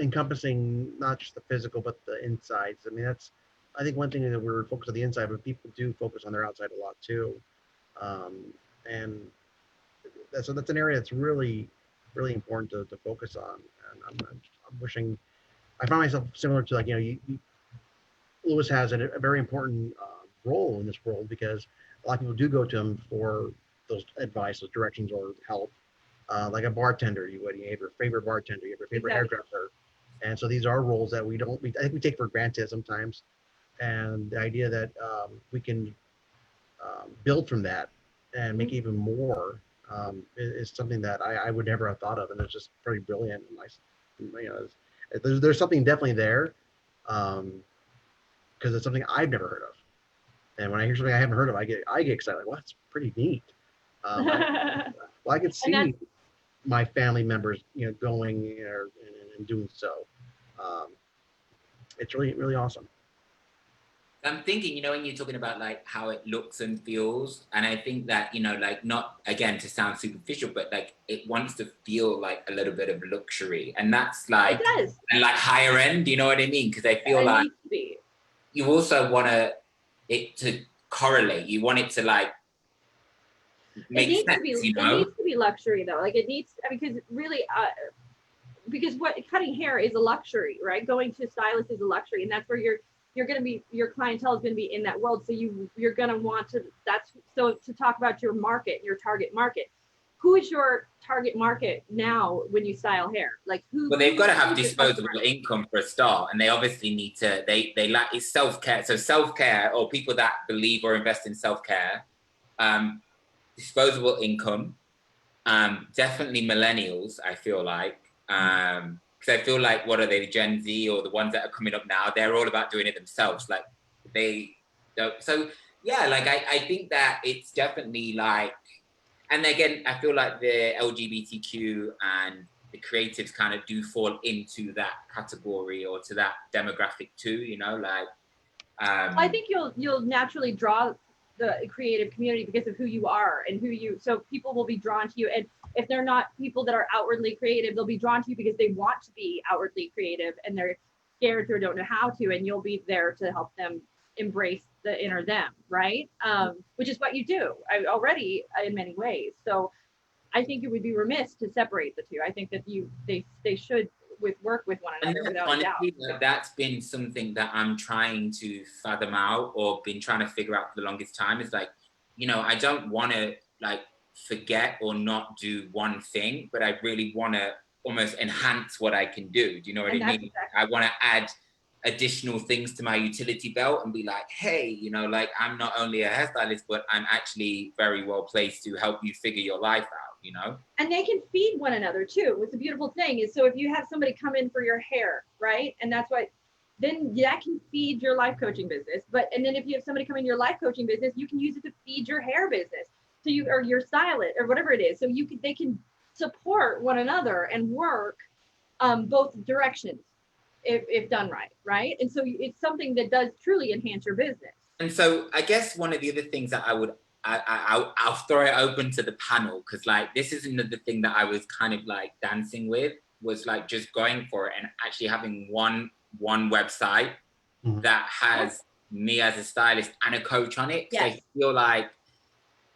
encompassing not just the physical but the insides. I mean, I think one thing that we're focused on the inside, but people do focus on their outside a lot too, and that's an area that's really important to focus on. And I'm wishing I find myself similar to, like, Lewis has a very important role in this world, because a lot of people do go to him for those advice, those directions, or help. Like a bartender, you have your favorite bartender, you have your favorite hairdresser, and so these are roles that I think we take for granted sometimes. And the idea that we can build from that and make even more is something that I would never have thought of, and it's just pretty brilliant. And there's something definitely there, because it's something I've never heard of. And when I hear something I haven't heard of, I get excited. Like, well, that's pretty neat. I could see my family members, going and doing so. It's really awesome. I'm thinking, when you're talking about like how it looks and feels, and I think that, like, not again to sound superficial, but like it wants to feel like a little bit of luxury, and that's like, it does. And like higher end, do you know what I mean? Because I feel like you also want it to correlate. You want it to like make sense, It needs to be luxury though. Like it needs, because really, because cutting hair is a luxury, right? Going to a stylist is a luxury, and that's where you're going to be, your clientele is going to be in that world. So you're going to want to, to talk about your market, your target market. Who is your target market now when you style hair? Like who? Well, they've got to have disposable income for a start, and they obviously need to, they like, it's self-care. So self-care, or people that believe or invest in self-care, disposable income, definitely millennials, I feel like, because I feel like, what are they, Gen Z or the ones that are coming up now? They're all about doing it themselves. Like so yeah, like I think that it's definitely like, and again, I feel like the LGBTQ and the creatives kind of do fall into that category or to that demographic too, like. I think you'll naturally draw the creative community because of who you are and so people will be drawn to you. And if they're not people that are outwardly creative, they'll be drawn to you because they want to be outwardly creative and they're scared or don't know how to, and you'll be there to help them embrace the inner them, right? Which is what you do already in many ways. So I think it would be remiss to separate the two. I think that they should work with one another without a doubt. Honestly, that's been something that I'm trying to fathom out, or been trying to figure out for the longest time. Is like, I don't want to like forget or not do one thing, but I really want to almost enhance what I can do. Do you know what I mean? Exactly. I want to add additional things to my utility belt and be like, hey, like I'm not only a hairstylist, but I'm actually very well placed to help you figure your life out, And they can feed one another too. What's the beautiful thing is, so if you have somebody come in for your hair, right? And that's why, then that can feed your life coaching business. And then if you have somebody come in your life coaching business, you can use it to feed your hair business. So or your stylist or whatever it is. So they can support one another and work both directions if done right? And so it's something that does truly enhance your business. And so I guess one of the other things that I'll throw it open to the panel, because like this is another thing that I was kind of like dancing with, was like just going for it and actually having one website that has me as a stylist and a coach on it. Yes. So I feel like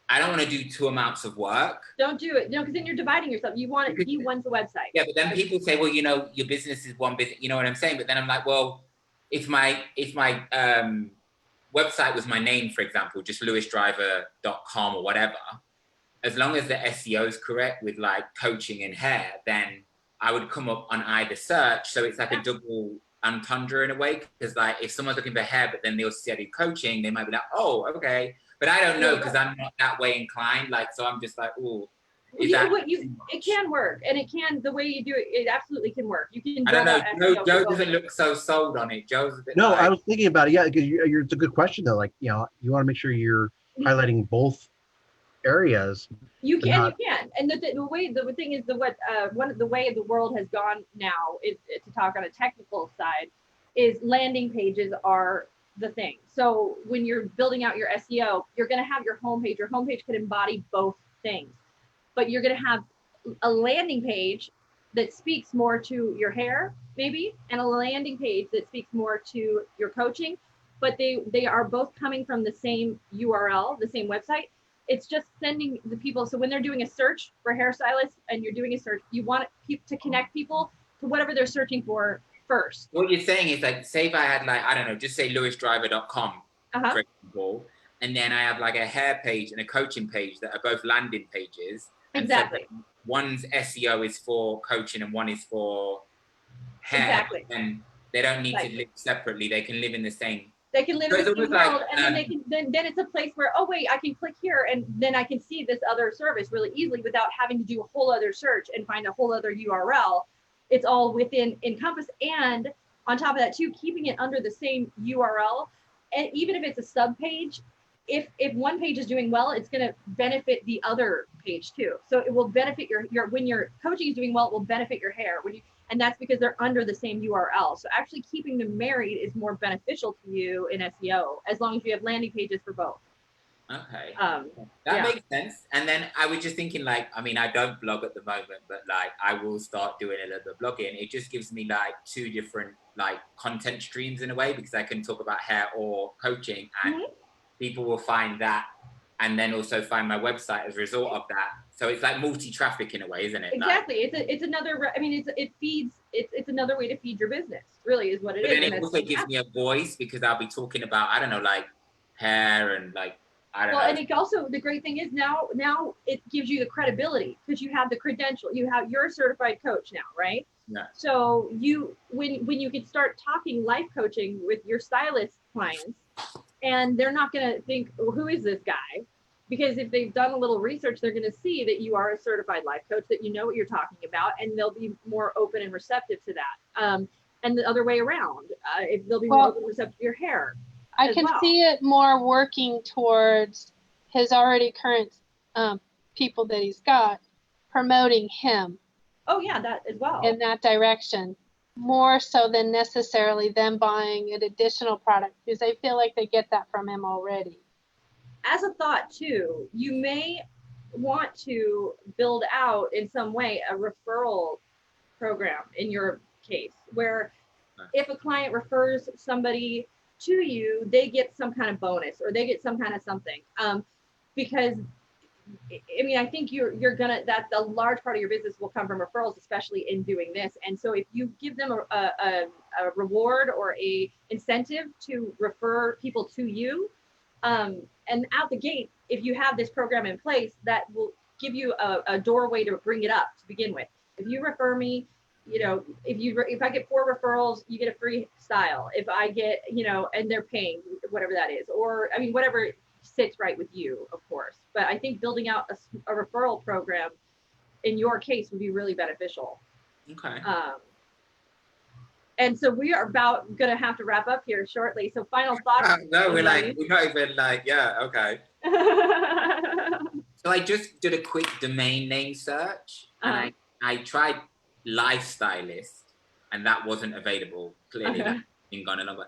I don't want to do two amounts of work. Don't do it. No, because then you're dividing yourself. You want it, he wants the website. Yeah, but then people say, well, your business is one business. You know what I'm saying? But then I'm like, well, if my website was my name, for example, just lewisdriver.com or whatever, as long as the SEO is correct with like coaching and hair, then I would come up on either search. So it's like a double entendre in a way, because like if someone's looking for hair, but then they'll see I do coaching, they might be like, oh, okay. But I don't know, because I'm not that way inclined. Like, so I'm just like, oh, it can work, and it can, the way you do it, it absolutely can work. You can. I don't know. Joe doesn't look so sold on it. Joe's a bit. No, I was thinking about it. Yeah, because it's a good question though. Like, you want to make sure you're highlighting both areas. You can, and the thing is, the way the world has gone now is, to talk on a technical side, is landing pages are the thing. So when you're building out your SEO, you're going to have your homepage. Your homepage could embody both things, but you're going to have a landing page that speaks more to your hair, maybe, and a landing page that speaks more to your coaching, but they are both coming from the same URL, the same website. It's just sending the people. So when they're doing a search for hairstylists and you're doing a search, you want to connect people to whatever they're searching for first. What you're saying is, like, say if I had, like, I don't know, just say lewisdriver.com, for example, and then I have like a hair page and a coaching page that are both landing pages. Exactly. So one's SEO is for coaching and one is for hair. Exactly. And they don't need to live separately. They can live in the same. They can live in the same world, and then they can. Then it's a place where, oh wait, I can click here, and then I can see this other service really easily without having to do a whole other search and find a whole other URL. It's all within Encompass, and on top of that too, keeping it under the same URL, and even if it's a sub page, if one page is doing well, it's going to benefit the other page too. So it will benefit your when your coaching is doing well, it will benefit your hair. And that's because they're under the same URL. So actually keeping them married is more beneficial to you in SEO, as long as you have landing pages for both. Okay. That makes sense. And then I was just thinking, like, I mean, I don't blog at the moment, but like I will start doing a little bit of blogging. It just gives me like two different like content streams in a way, because I can talk about hair or coaching, and people will find that and then also find my website as a result of that. So it's like multi-traffic in a way, isn't it? Exactly. Like, it's another, I mean, it's another way to feed your business, really is what it is. But then it also gives me a voice, because I'll be talking about, I don't know, like hair and like, I don't know. And it also, the great thing is now it gives you the credibility, because you have the credential. You're a certified coach now, right? Yeah. So when you can start talking life coaching with your stylist clients, and they're not going to think, well, who is this guy? Because if they've done a little research, they're going to see that you are a certified life coach, that you know what you're talking about, and they'll be more open and receptive to that. And the other way around, if they'll be more open and receptive to your hair. I can see it more working towards his already current people that he's got, promoting him. Oh yeah, that as well. In that direction, more so than necessarily them buying an additional product, because they feel like they get that from him already. As a thought too, you may want to build out in some way a referral program in your case, where if a client refers somebody to you, they get some kind of bonus, or they get some kind of something, because I mean, I think you're gonna, that's a large part of your business will come from referrals, especially in doing this. And so if you give them a reward or a incentive to refer people to you, and out the gate, if you have this program in place, that will give you a doorway to bring it up to begin with. If you refer me, you know, if I get 4 referrals, you get a free style. If I get, you know, and they're paying whatever that is, or I mean, whatever sits right with you, of course. But I think building out a referral program in your case would be really beneficial. Okay. And so we are about gonna have to wrap up here shortly. So final thoughts. No, we're not even like, yeah, okay. So I just did a quick domain name search, and I tried lifestylist, and that wasn't available. Clearly, that's been gone a long way.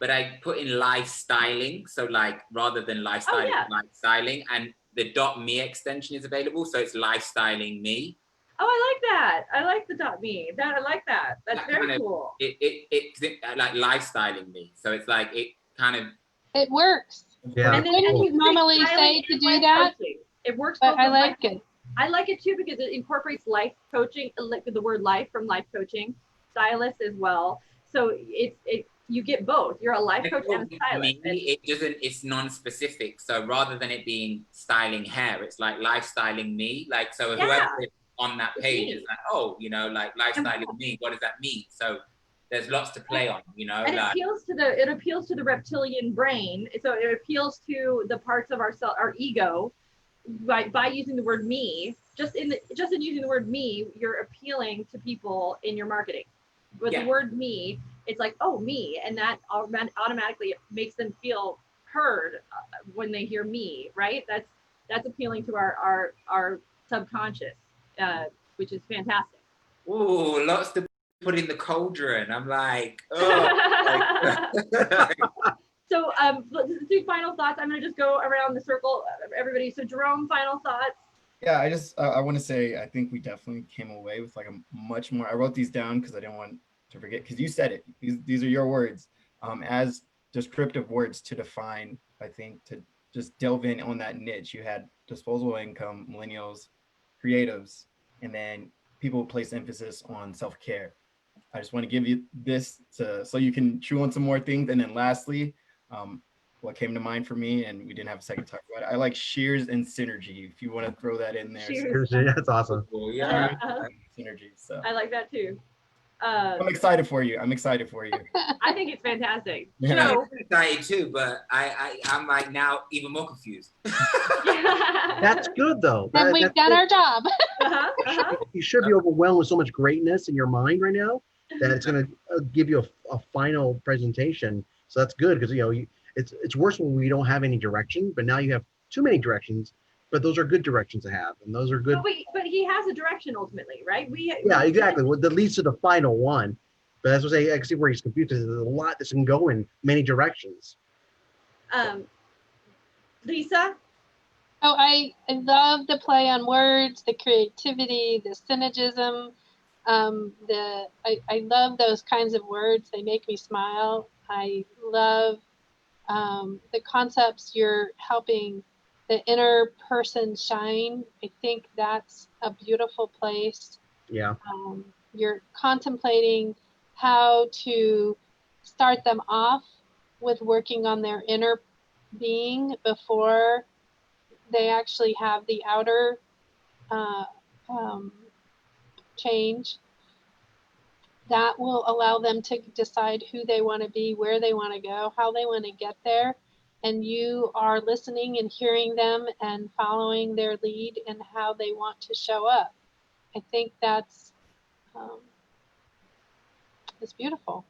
But I put in lifestyling, so like rather than lifestyling, lifestyling, and the .me extension is available, so it's lifestyling me. Oh, I like that. I like the .me. I like that. That's very cool. It like lifestyling me, so it's like it kind of. It works. Yeah. And then you normally say to do that. Coaching. It works. But I like it. I like it too because it incorporates life coaching, like the word life from life coaching, stylist as well. So you get both. You're a life coach and a stylist. It's non-specific. So rather than it being styling hair, it's like lifestyling me. Like, so whoever is on that page is like, oh, you know, like lifestyling me. What does that mean? So there's lots to play on, you know. And like, it appeals to the reptilian brain. So it appeals to the parts of our ego by using the word me. Just in using the word me, you're appealing to people in your marketing. With the word me, it's like, oh, me, and that automatically makes them feel heard when they hear me, right? That's appealing to our subconscious, which is fantastic. Ooh, lots to put in the cauldron. I'm like, oh. So let's do final thoughts. I'm gonna just go around the circle, everybody. So Jerome, final thoughts. Yeah, I want to say I think we definitely came away with like a much more. I wrote these down because I didn't want to forget, because you said it. These are your words, as descriptive words to define. I think to just delve in on that niche. You had disposable income, millennials, creatives, and then people who place emphasis on self-care. I just want to give you this so you can chew on some more things. And then lastly, what came to mind for me, and we didn't have a second to talk about it, I like shears and synergy. If you want to throw that in there. Shears. That's awesome. Yeah. Synergy. So I like that too. I'm excited for you. I think it's fantastic. Yeah. Joe. I'm excited too, but I'm like now even more confused. That's good though. Then we've done our job. You should be overwhelmed with so much greatness in your mind right now that it's going to give you a final presentation. So that's good because, you know, it's worse when we don't have any direction, but now you have too many directions, but those are good directions to have. And those are good. But he has a direction ultimately, right? Yeah, exactly. Well, that leads to the final one. But that's what I can see where he's confused. There's a lot that can go in many directions. Lisa? Oh, I love the play on words, the creativity, the synergism. I love those kinds of words. They make me smile. I love the concepts you're helping the inner person shine. I think that's a beautiful place. Yeah. You're contemplating how to start them off with working on their inner being before they actually have the outer change. That will allow them to decide who they want to be, where they want to go, how they want to get there. And you are listening and hearing them and following their lead and how they want to show up. I think that's it's beautiful.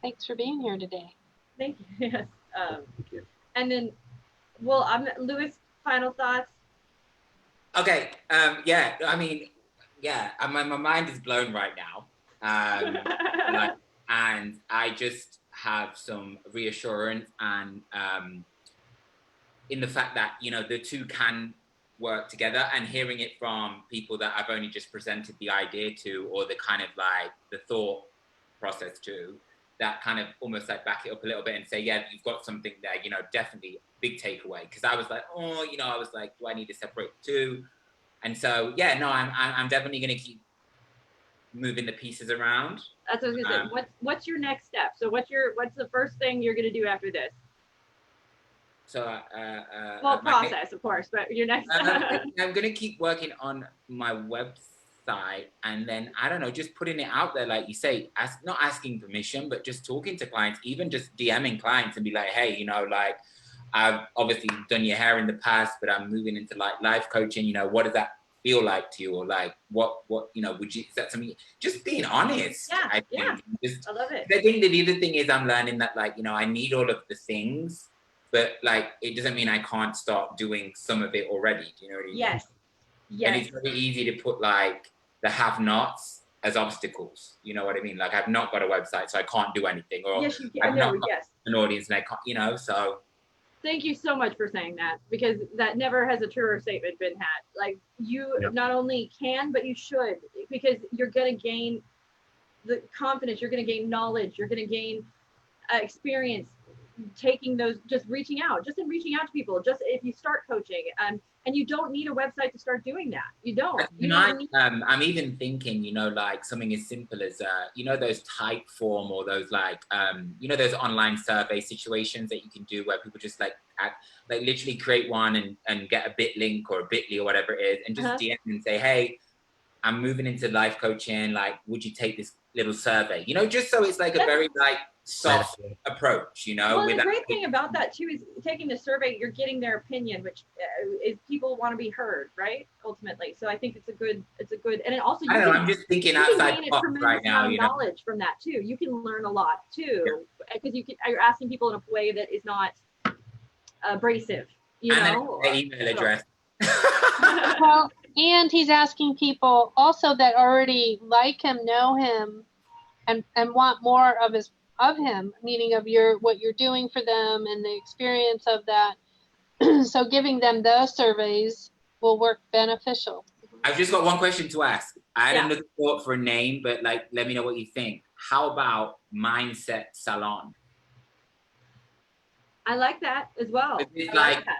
Thanks for being here today. Thank you. Yes. Thank you. And then, Louis, final thoughts? Okay. Yeah. I mean, yeah. My mind is blown right now. And I just have some reassurance and in the fact that, you know, the two can work together, and hearing it from people that I've only just presented the idea to, or the kind of like the thought process to, that kind of almost like back it up a little bit and say, yeah, you've got something there, you know, definitely big takeaway. Because I was like, oh, you know, I was like, do I need to separate the two? And so, yeah, no, I'm definitely going to keep moving the pieces around. That's what I was gonna say. What's your next step? So what's the first thing you're gonna do after this? So, well, process, of course, but your next. I'm gonna keep working on my website, and then I don't know, just putting it out there, like you say, not asking permission, but just talking to clients, even just DMing clients and be like, hey, you know, like I've obviously done your hair in the past, but I'm moving into like life coaching. You know, what does that feel like to you, or like what you know, is that something? Just being honest. Yeah, I think. yeah. I love it. I think the other thing is I'm learning that, like, you know, I need all of the things, but like it doesn't mean I can't start doing some of it already. Do you know what I mean? Yes. Yes. And it's very easy to put like the have-nots as obstacles. You know what I mean? Like I've not got a website, so I can't do anything. Or yes, you can. I've not got yes. an audience, and I can't. You know, so. Thank you so much for saying that, because that never has a truer statement been had. Like you not only can, but you should, because you're going to gain the confidence, you're going to gain knowledge, you're going to gain experience taking those, just reaching out to people, just if you start coaching, and you don't need a website to start doing that. You don't. I'm even thinking, you know, like something as simple as, you know, those Typeform or those like, you know, those online survey situations that you can do where people just like literally create one and get a bit link or a bit.ly or whatever it is, and just DM and say, hey, I'm moving into life coaching. Like, would you take this little survey? You know, just so it's like a very like soft approach, you know. Well, the great thing about that too is taking the survey, you're getting their opinion, which is people want to be heard, right? Ultimately, so I think it's a good, and it also, I don't know, I'm just thinking outside the box right now. You know, knowledge from that too. You can learn a lot too, because you're asking people in a way that is not abrasive. You know, an email address. Well, and he's asking people also that already like him, know him, and want more of him, meaning of what you're doing for them and the experience of that. So giving them those surveys will work beneficial. I've just got one question to ask. I had another thought for a name, but like, let me know what you think. How about Mindset Salon? I like that as well. It's like that.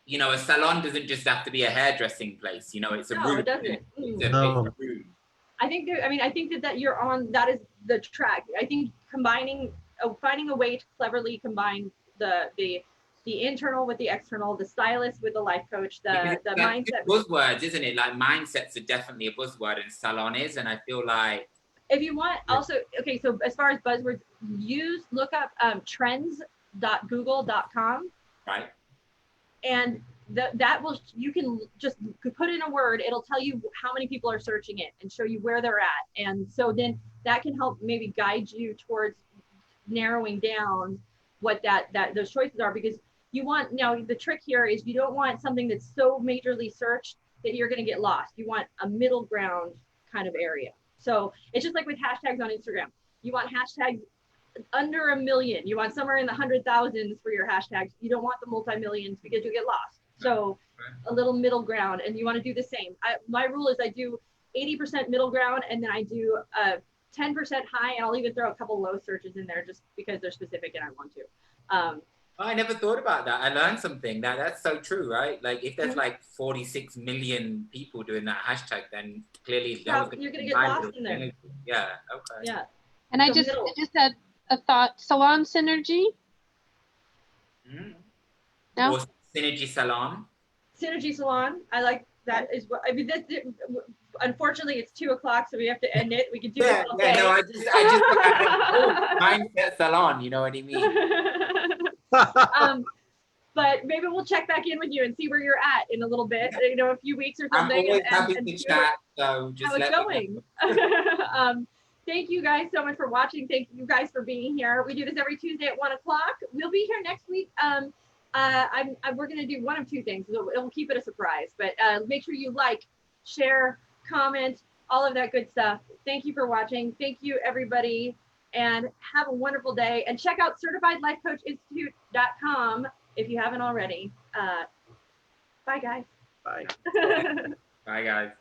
You know, a salon doesn't just have to be a hairdressing place. You know, it's a room. No, it doesn't. It's a room. I think that you're on, that is the track. I think finding a way to cleverly combine the internal with the external, the stylist with the life coach, the mindset. Buzzwords, isn't it? Like mindsets are definitely a buzzword, and salon is, and I feel like. If you want, also, okay, so as far as buzzwords, look up trends.google.com. Right. And you can just put in a word, it'll tell you how many people are searching it and show you where they're at. And so then that can help maybe guide you towards narrowing down what those choices are, because you want, now the trick here is you don't want something that's so majorly searched that you're going to get lost. You want a middle ground kind of area. So it's just like with hashtags on Instagram. You want hashtags under 1 million. You want somewhere in the 100,000s for your hashtags. You don't want the multi-millions because you get lost. So a little middle ground, and you want to do the same. My rule is I do 80% middle ground, and then I do 10% high, and I'll even throw a couple low searches in there just because they're specific and I want to. I never thought about that. I learned something. That's so true, right? Like if there's like 46 million people doing that hashtag, then clearly you're gonna get lost in there. Yeah. Okay. Yeah. And I just had a thought. Salon synergy. No. Or synergy salon. Synergy salon. I like that. Is what I mean. Unfortunately, it's 2:00, so we have to end it. We could do it all day. No, I just mindset salon. You know what I mean? But maybe we'll check back in with you and see where you're at in a little bit. You know, a few weeks or something. I'm always happy to chat. So just how it's going. Thank you guys so much for watching. Thank you guys for being here. We do this every Tuesday at 1:00. We'll be here next week. We're going to do one of two things. It'll keep it a surprise, but make sure you like, share, comment, all of that good stuff. Thank you for watching. Thank you, everybody, and have a wonderful day. And check out CertifiedLifeCoachInstitute.com if you haven't already. Bye, guys. Bye. Bye, guys.